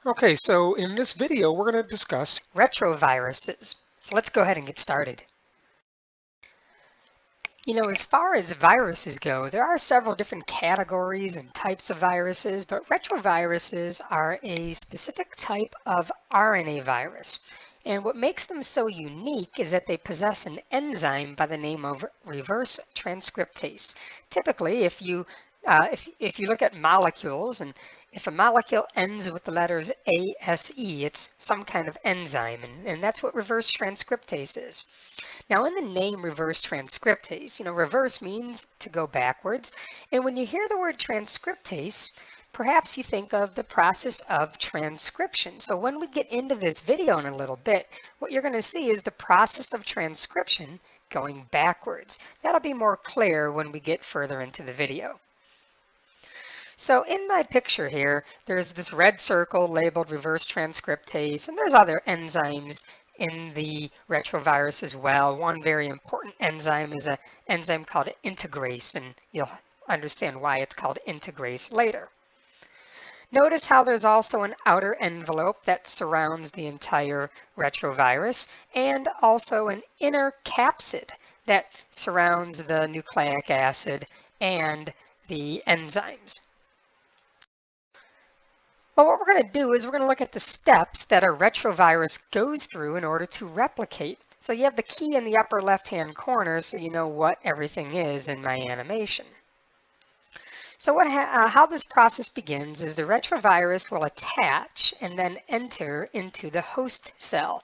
Okay, so in this video, we're going to discuss retroviruses. So let's go ahead and get started. As far as viruses go, there are several different categories and types of viruses, but retroviruses are a specific type of RNA virus. And what makes them so unique is that they possess an enzyme by the name of reverse transcriptase. Typically, if you look at molecules, and if a molecule ends with the letters ASE, it's some kind of enzyme, and that's what reverse transcriptase is. Now, in the name reverse transcriptase, reverse means to go backwards. And when you hear the word transcriptase, perhaps you think of the process of transcription. So when we get into this video in a little bit, what you're going to see is the process of transcription going backwards. That'll be more clear when we get further into the video. So in my picture here, there's this red circle labeled reverse transcriptase, and there's other enzymes in the retrovirus as well. One very important enzyme is an enzyme called integrase, and you'll understand why it's called integrase later. Notice how there's also an outer envelope that surrounds the entire retrovirus, and also an inner capsid that surrounds the nucleic acid and the enzymes. Well, what we're going to do is we're going to look at the steps that a retrovirus goes through in order to replicate. So you have the key in the upper left-hand corner so you know what everything is in my animation. So how this process begins is the retrovirus will attach and then enter into the host cell.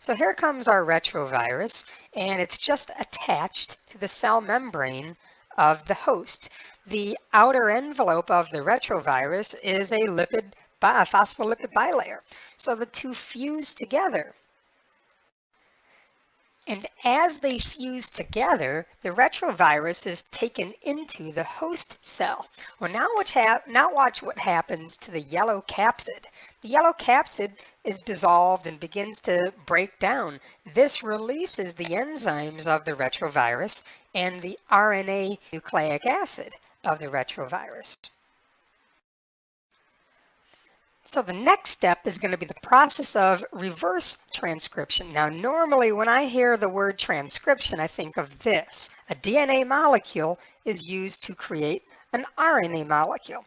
So here comes our retrovirus, and it's just attached to the cell membrane of the host. The outer envelope of the retrovirus is a phospholipid bilayer. So the two fuse together. And as they fuse together, the retrovirus is taken into the host cell. Well, now watch what happens to the yellow capsid. The yellow capsid is dissolved and begins to break down. This releases the enzymes of the retrovirus and the RNA nucleic acid of the retrovirus. So the next step is going to be the process of reverse transcription. Now, normally when I hear the word transcription, I think of this. A DNA molecule is used to create an RNA molecule.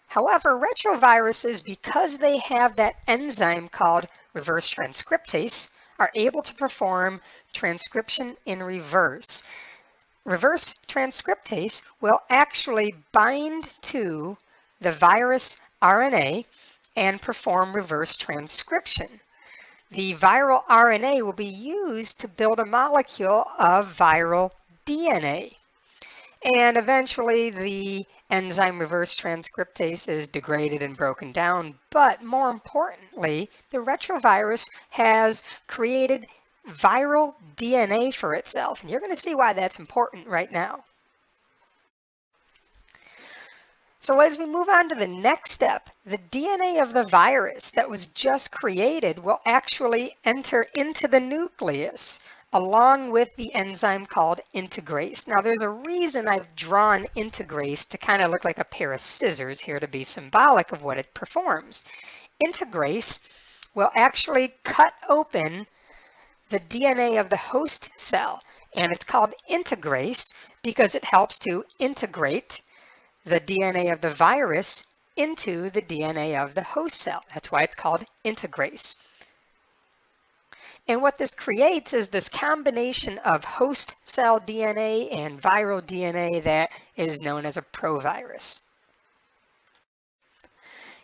However, retroviruses, because they have that enzyme called reverse transcriptase, are able to perform transcription in reverse. Reverse transcriptase will actually bind to the virus RNA and perform reverse transcription. The viral RNA will be used to build a molecule of viral DNA. And eventually the enzyme reverse transcriptase is degraded and broken down, but more importantly, the retrovirus has created viral DNA for itself. And you're going to see why that's important right now. So as we move on to the next step, the DNA of the virus that was just created will actually enter into the nucleus along with the enzyme called integrase. Now there's a reason I've drawn integrase to kind of look like a pair of scissors here to be symbolic of what it performs. Integrase will actually cut open the DNA of the host cell, and it's called integrase because it helps to integrate the DNA of the virus into the DNA of the host cell. That's why it's called integrase. And what this creates is this combination of host cell DNA and viral DNA that is known as a provirus.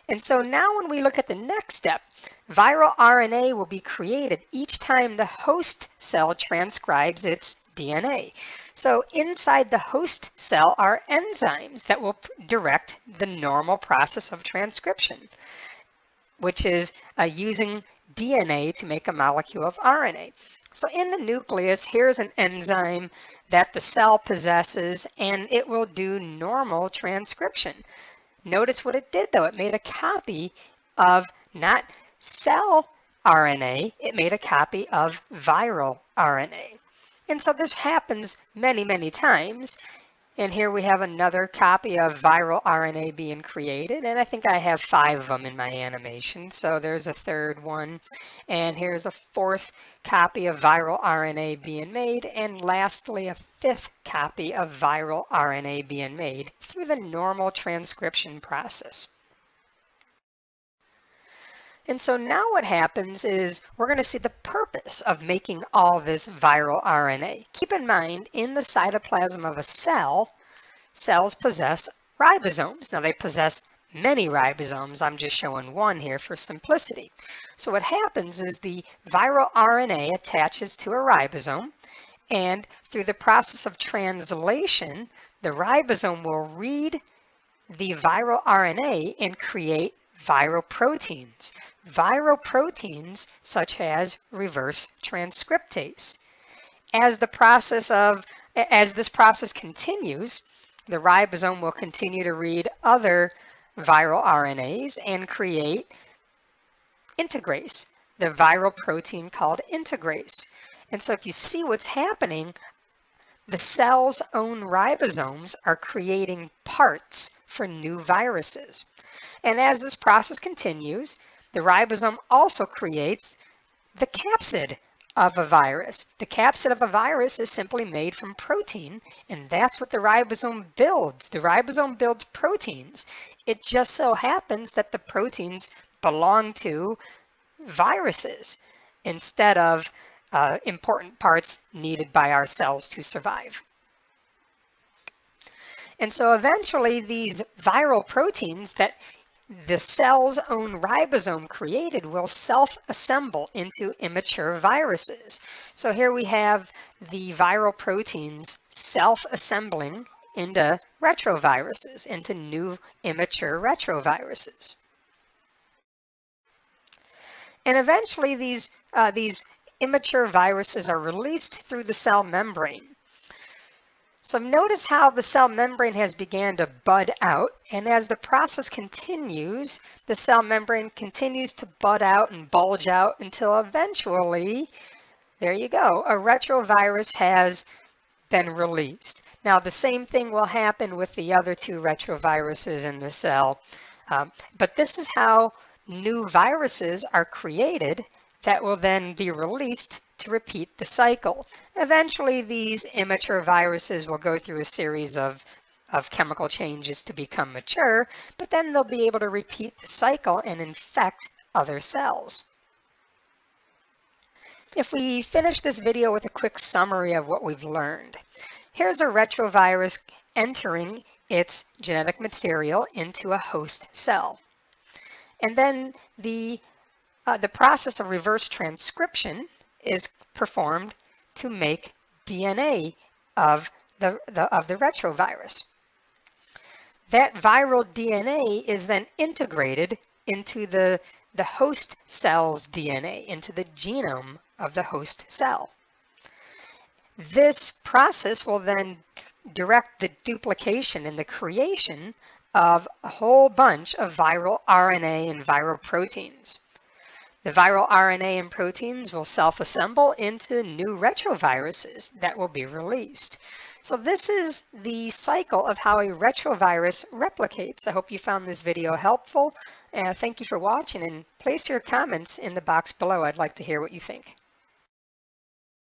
And so now when we look at the next step, viral RNA will be created each time the host cell transcribes its DNA. So inside the host cell are enzymes that will direct the normal process of transcription, which is using DNA to make a molecule of RNA. So in the nucleus, here's an enzyme that the cell possesses, and it will do normal transcription. Notice what it did though. It made a copy of not cell RNA, it made a copy of viral RNA. And so this happens many, many times. And here we have another copy of viral RNA being created, and I think I have 5 of them in my animation. So there's a third one, and here's a fourth copy of viral RNA being made, and lastly a fifth copy of viral RNA being made through the normal transcription process. And so now what happens is we're going to see the purpose of making all this viral RNA. Keep in mind, in the cytoplasm of a cell, cells possess ribosomes. Now they possess many ribosomes. I'm just showing one here for simplicity. So what happens is the viral RNA attaches to a ribosome, and through the process of translation, the ribosome will read the viral RNA and create viral proteins. Viral proteins such as reverse transcriptase. As this process continues, the ribosome will continue to read other viral RNAs and create integrase, the viral protein called integrase. And so if you see what's happening, the cell's own ribosomes are creating parts for new viruses. And as this process continues, the ribosome also creates the capsid of a virus. The capsid of a virus is simply made from protein, and that's what the ribosome builds. The ribosome builds proteins. It just so happens that the proteins belong to viruses instead of important parts needed by our cells to survive. And so eventually these viral proteins that the cell's own ribosome created will self-assemble into immature viruses. So here we have the viral proteins self-assembling into retroviruses, into new immature retroviruses. And eventually these immature viruses are released through the cell membrane. So notice how the cell membrane has began to bud out, and as the process continues, the cell membrane continues to bud out and bulge out until eventually, there you go, a retrovirus has been released. Now the same thing will happen with the other 2 retroviruses in the cell, but this is how new viruses are created that will then be released to repeat the cycle. Eventually, these immature viruses will go through a series of chemical changes to become mature, but then they'll be able to repeat the cycle and infect other cells. If we finish this video with a quick summary of what we've learned, here's a retrovirus entering its genetic material into a host cell. And then the process of reverse transcription is performed to make DNA of the retrovirus. That viral DNA is then integrated into the host cell's DNA, into the genome of the host cell. This process will then direct the duplication and the creation of a whole bunch of viral RNA and viral proteins. The viral RNA and proteins will self-assemble into new retroviruses that will be released. So this is the cycle of how a retrovirus replicates. I hope you found this video helpful. Thank you for watching, and place your comments in the box below. I'd like to hear what you think.